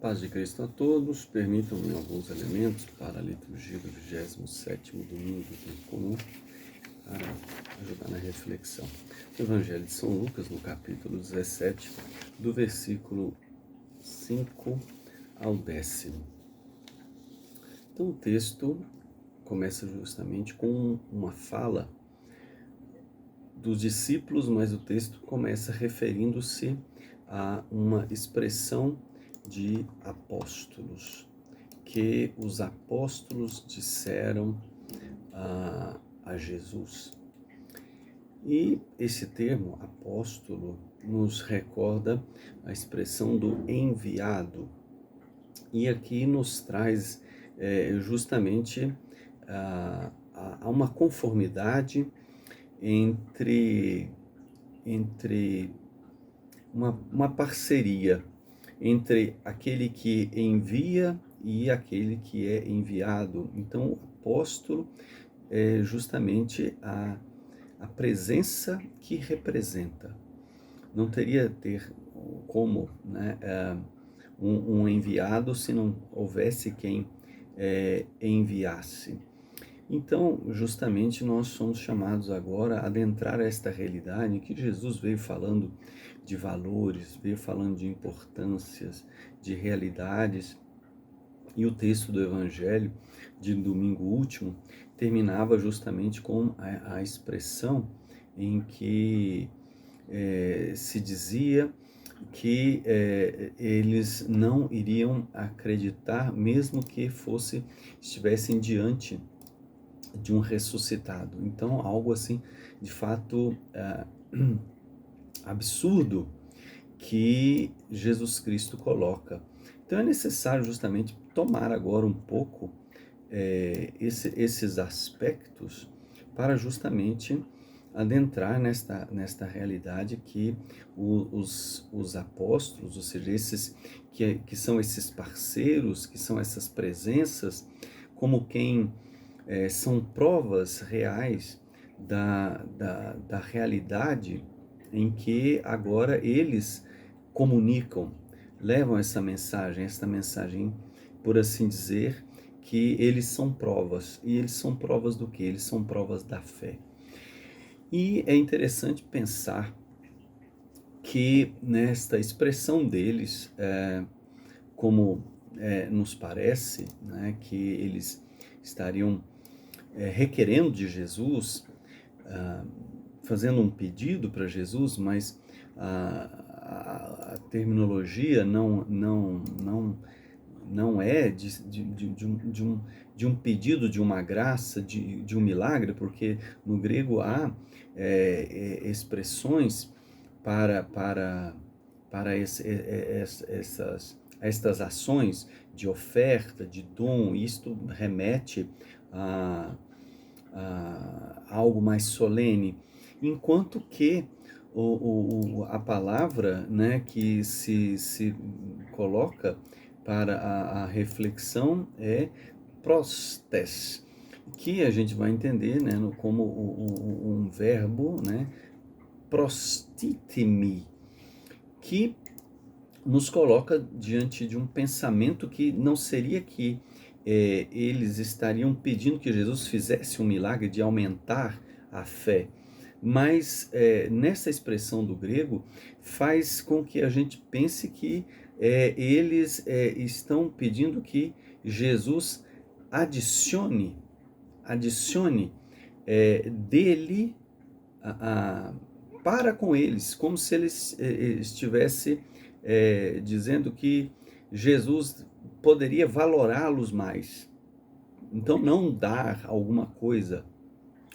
Paz de Cristo a todos, permitam-me alguns elementos para a liturgia do 27º domingo do tempo comum, para ajudar na reflexão. O Evangelho de São Lucas, no capítulo 17, do versículo 5 ao 10º. Então o texto começa justamente com uma fala dos discípulos, mas o texto começa referindo-se a uma expressão de apóstolos, que os apóstolos disseram a Jesus. E esse termo, apóstolo, nos recorda a expressão do enviado. E aqui nos traz justamente uma conformidade entre uma parceria entre aquele que envia e aquele que é enviado. Então, o apóstolo é justamente a presença que representa. Não teria ter como, né, um enviado se não houvesse quem enviasse. Então, justamente, nós somos chamados agora a adentrar esta realidade que Jesus veio falando de valores, veio falando de importâncias, de realidades. E o texto do Evangelho de domingo último terminava justamente com a expressão em que se dizia que eles não iriam acreditar, mesmo que estivessem diante de um ressuscitado. Então, algo assim, de fato, absurdo que Jesus Cristo coloca. Então, é necessário justamente tomar agora um pouco esses aspectos para justamente adentrar nesta realidade que os apóstolos, ou seja, esses que são esses parceiros, que são essas presenças, como quem são provas reais da realidade em que agora eles comunicam, levam essa mensagem, por assim dizer, que eles são provas. E eles são provas do quê? Eles são provas da fé. E é interessante pensar que nesta expressão deles, como nos parece, né, que eles estariam requerendo de Jesus, fazendo um pedido para Jesus, mas a terminologia não é de um pedido, de uma graça, de um milagre, porque no grego há expressões para estas ações de oferta, de dom. Isto remete a algo mais solene, enquanto que a palavra, né, que se coloca para a reflexão é prostes, que a gente vai entender, né, como um verbo, né, prostitemi, que nos coloca diante de um pensamento que não seria que eles estariam pedindo que Jesus fizesse um milagre de aumentar a fé, mas nessa expressão do grego faz com que a gente pense que eles estão pedindo que Jesus adicione dele para com eles, como se eles estivesse dizendo que Jesus poderia valorá-los mais. Então, não dar alguma coisa,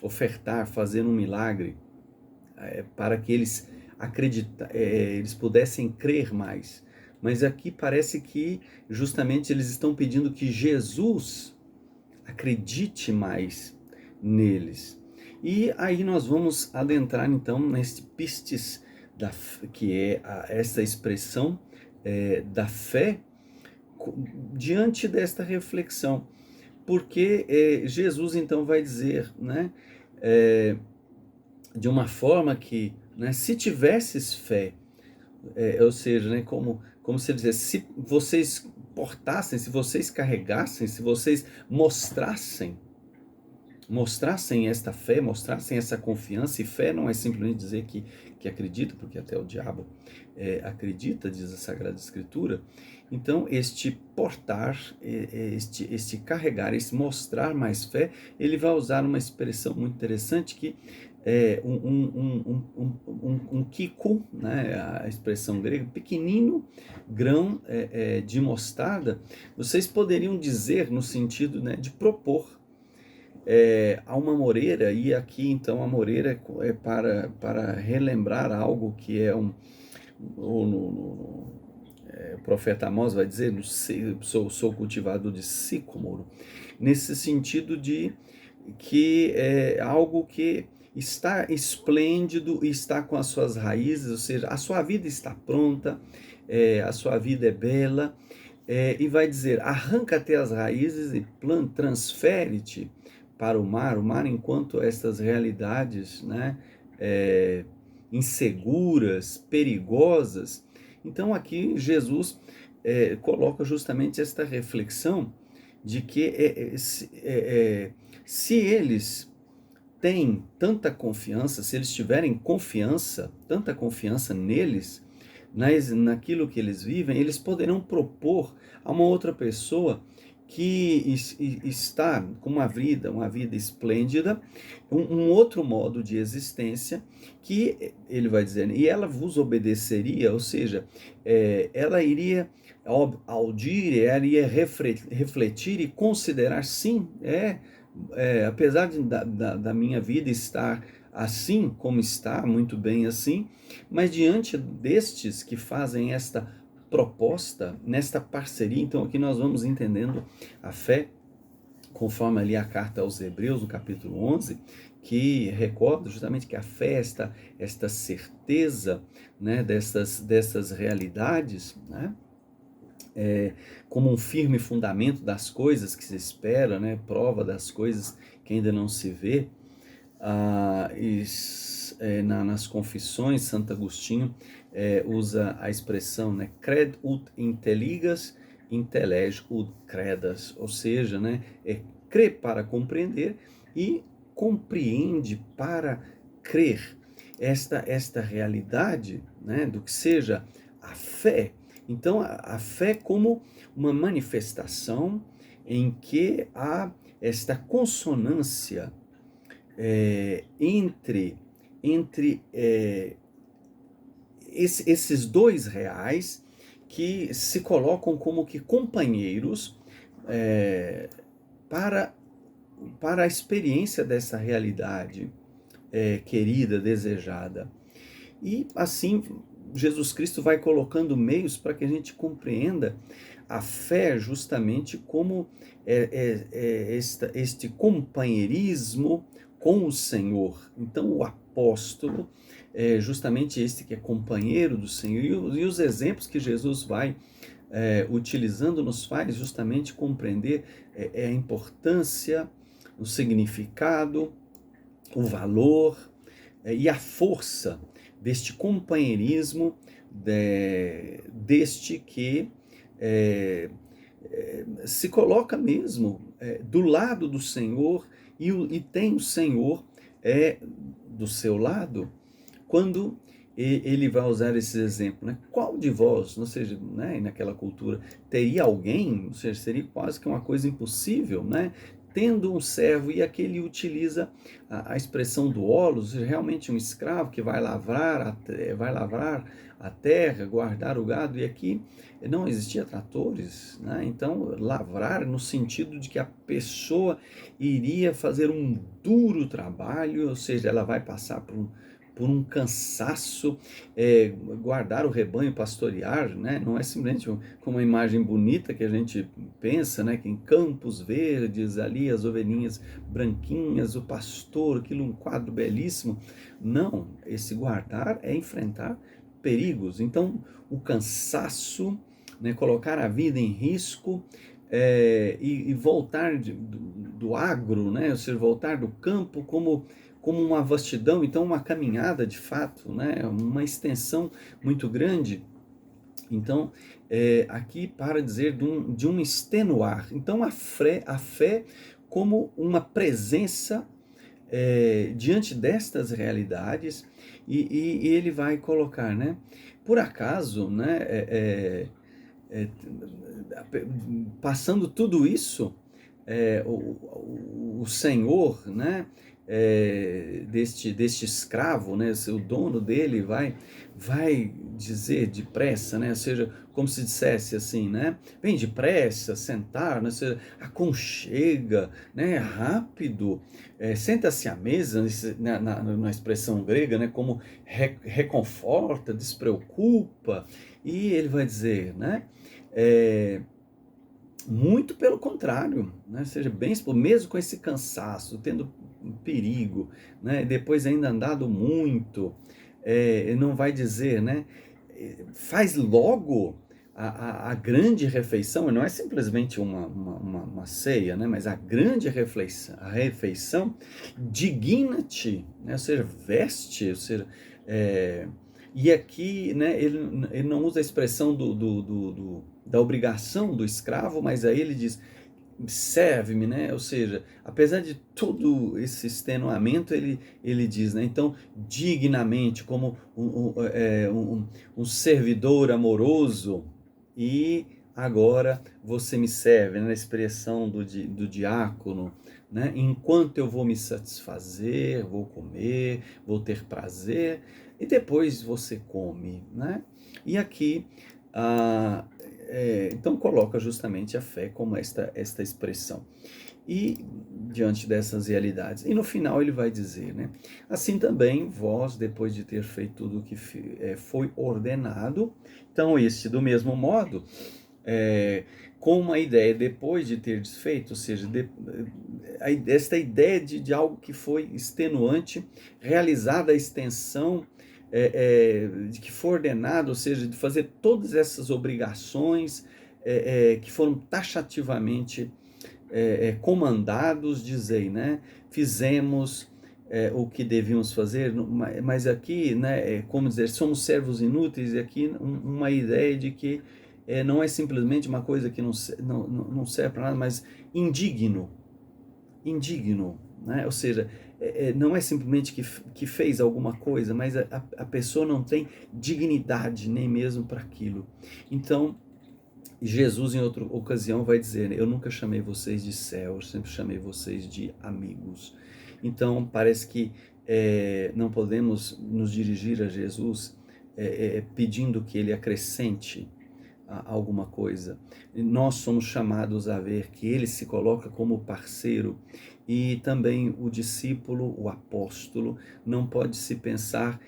ofertar, fazer um milagre, para que eles eles pudessem crer mais. Mas aqui parece que justamente eles estão pedindo que Jesus acredite mais neles. E aí nós vamos adentrar então neste pistis, que é essa expressão da fé diante desta reflexão. Porque Jesus então vai dizer, né, de uma forma que, né, se tivesses fé, ou seja, né, como se ele dissesse, se vocês portassem, se vocês carregassem, se vocês mostrassem esta fé, mostrassem essa confiança, e fé não é simplesmente dizer que acredita, porque até o diabo acredita, diz a Sagrada Escritura. Então, este portar, este carregar, este mostrar mais fé, ele vai usar uma expressão muito interessante que é um kiko, né, a expressão grega, pequenino grão de mostarda. Vocês poderiam dizer no sentido, né, de propor a uma moreira, e aqui então a moreira é para relembrar algo que é o profeta Amós vai dizer, sou cultivado de sicômoro, nesse sentido de que é algo que está esplêndido e está com as suas raízes, ou seja, a sua vida está pronta, a sua vida é bela, e vai dizer, arranca-te as raízes e transfere-te para o mar enquanto estas realidades, né, inseguras, perigosas. Então aqui Jesus coloca justamente esta reflexão de que se eles têm tanta confiança, se eles tiverem confiança, tanta confiança neles, naquilo que eles vivem, eles poderão propor a uma outra pessoa que está com uma vida esplêndida, um outro modo de existência, que ele vai dizer, e ela vos obedeceria, ou seja, ela iria audir, ela iria refletir e considerar, sim, apesar da minha vida estar assim como está, muito bem assim, mas diante destes que fazem esta proposta, nesta parceria, então aqui nós vamos entendendo a fé, conforme ali a carta aos Hebreus, no capítulo 11, que recorda justamente que a fé é esta certeza, né, dessas realidades, né, como um firme fundamento das coisas que se espera, né, prova das coisas que ainda não se vê. Nas Confissões, Santo Agostinho usa a expressão, né, cred ut intelligas, intellege ut credas, ou seja, né, crê para compreender e compreende para crer. Esta realidade, né, do que seja a fé. Então, a fé como uma manifestação em que há esta consonância entre esses dois reais que se colocam como que companheiros para a experiência dessa realidade querida, desejada. E assim Jesus Cristo vai colocando meios para que a gente compreenda a fé justamente como este companheirismo com o Senhor. Então o apóstolo é justamente este que é companheiro do Senhor, e os exemplos que Jesus vai utilizando nos faz justamente compreender a importância, o significado, o valor e a força deste companheirismo, deste que se coloca mesmo do lado do Senhor e tem o Senhor do seu lado, quando ele vai usar esse exemplo, né? Qual de vós, ou seja, né, naquela cultura, teria alguém, ou seja, seria quase que uma coisa impossível, né? Tendo um servo, e aqui ele utiliza a expressão do holos, realmente um escravo que vai lavrar a terra, guardar o gado, e aqui não existia tratores, né? Então lavrar no sentido de que a pessoa iria fazer um duro trabalho, ou seja, ela vai passar por um cansaço, guardar o rebanho, pastorear, né? Não é simplesmente com uma imagem bonita que a gente pensa, né? Que em campos verdes, ali as ovelhinhas branquinhas, o pastor, aquilo um quadro belíssimo. Não, esse guardar é enfrentar perigos. Então, o cansaço, né? Colocar a vida em risco, e voltar do agro, né? Ou seja, voltar do campo como uma vastidão, então uma caminhada de fato, né? Uma extensão muito grande, Então, aqui para dizer de um extenuar. Então, a fé como uma presença diante destas realidades, e ele vai colocar, né? Por acaso, né? É, passando tudo isso, o senhor, né, deste escravo, né, o dono dele vai dizer depressa, né, ou seja, como se dissesse assim, né, vem depressa, sentar, né, ou seja, aconchega, né, rápido, senta-se à mesa, na expressão grega, né, como reconforta, despreocupa, e ele vai dizer, né, é, muito pelo contrário, né? Seja bem, mesmo com esse cansaço, tendo um perigo, né? Depois ainda andado muito, não vai dizer, né? Faz logo a grande refeição, não é simplesmente uma ceia, né? Mas a grande refeição digna-te, né? Ou seja, veste, ou seja, e aqui, né, ele não usa a expressão da obrigação do escravo, mas aí ele diz, serve-me, né? Ou seja, apesar de todo esse extenuamento, ele diz, né? Então, dignamente, como um servidor amoroso, e agora você me serve, né? Na expressão do diácono, né? Enquanto eu vou me satisfazer, vou comer, vou ter prazer, e depois você come, né? E aqui, ah, então coloca justamente a fé como esta expressão. E diante dessas realidades. E no final ele vai dizer, né? Assim também vós, depois de ter feito tudo o que foi ordenado, então este do mesmo modo, com uma ideia depois de ter desfeito, ou seja, esta ideia de algo que foi extenuante, realizada a extensão, de que foi ordenado, ou seja, de fazer todas essas obrigações que foram taxativamente comandados, dizei, né? Fizemos o que devíamos fazer, mas aqui, né, como dizer, somos servos inúteis, e aqui uma ideia de que não é simplesmente uma coisa que não serve para nada, mas indigno, né? Ou seja, não é simplesmente que fez alguma coisa, mas a pessoa não tem dignidade nem mesmo para aquilo. Então, Jesus, em outra ocasião, vai dizer, eu nunca chamei vocês de servos, eu sempre chamei vocês de amigos. Então, parece que não podemos nos dirigir a Jesus pedindo que ele acrescente alguma coisa. Nós somos chamados a ver que ele se coloca como parceiro, e também o discípulo, o apóstolo, não pode se pensar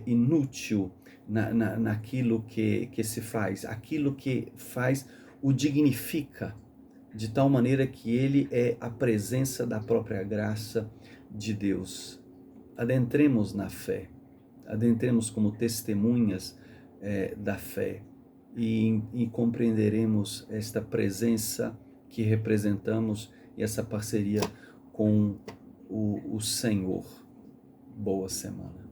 inútil naquilo que se faz. Aquilo que faz o dignifica, de tal maneira que ele é a presença da própria graça de Deus. Adentremos na fé, adentremos como testemunhas da fé, e compreenderemos esta presença que representamos e essa parceria com o Senhor. Boa semana.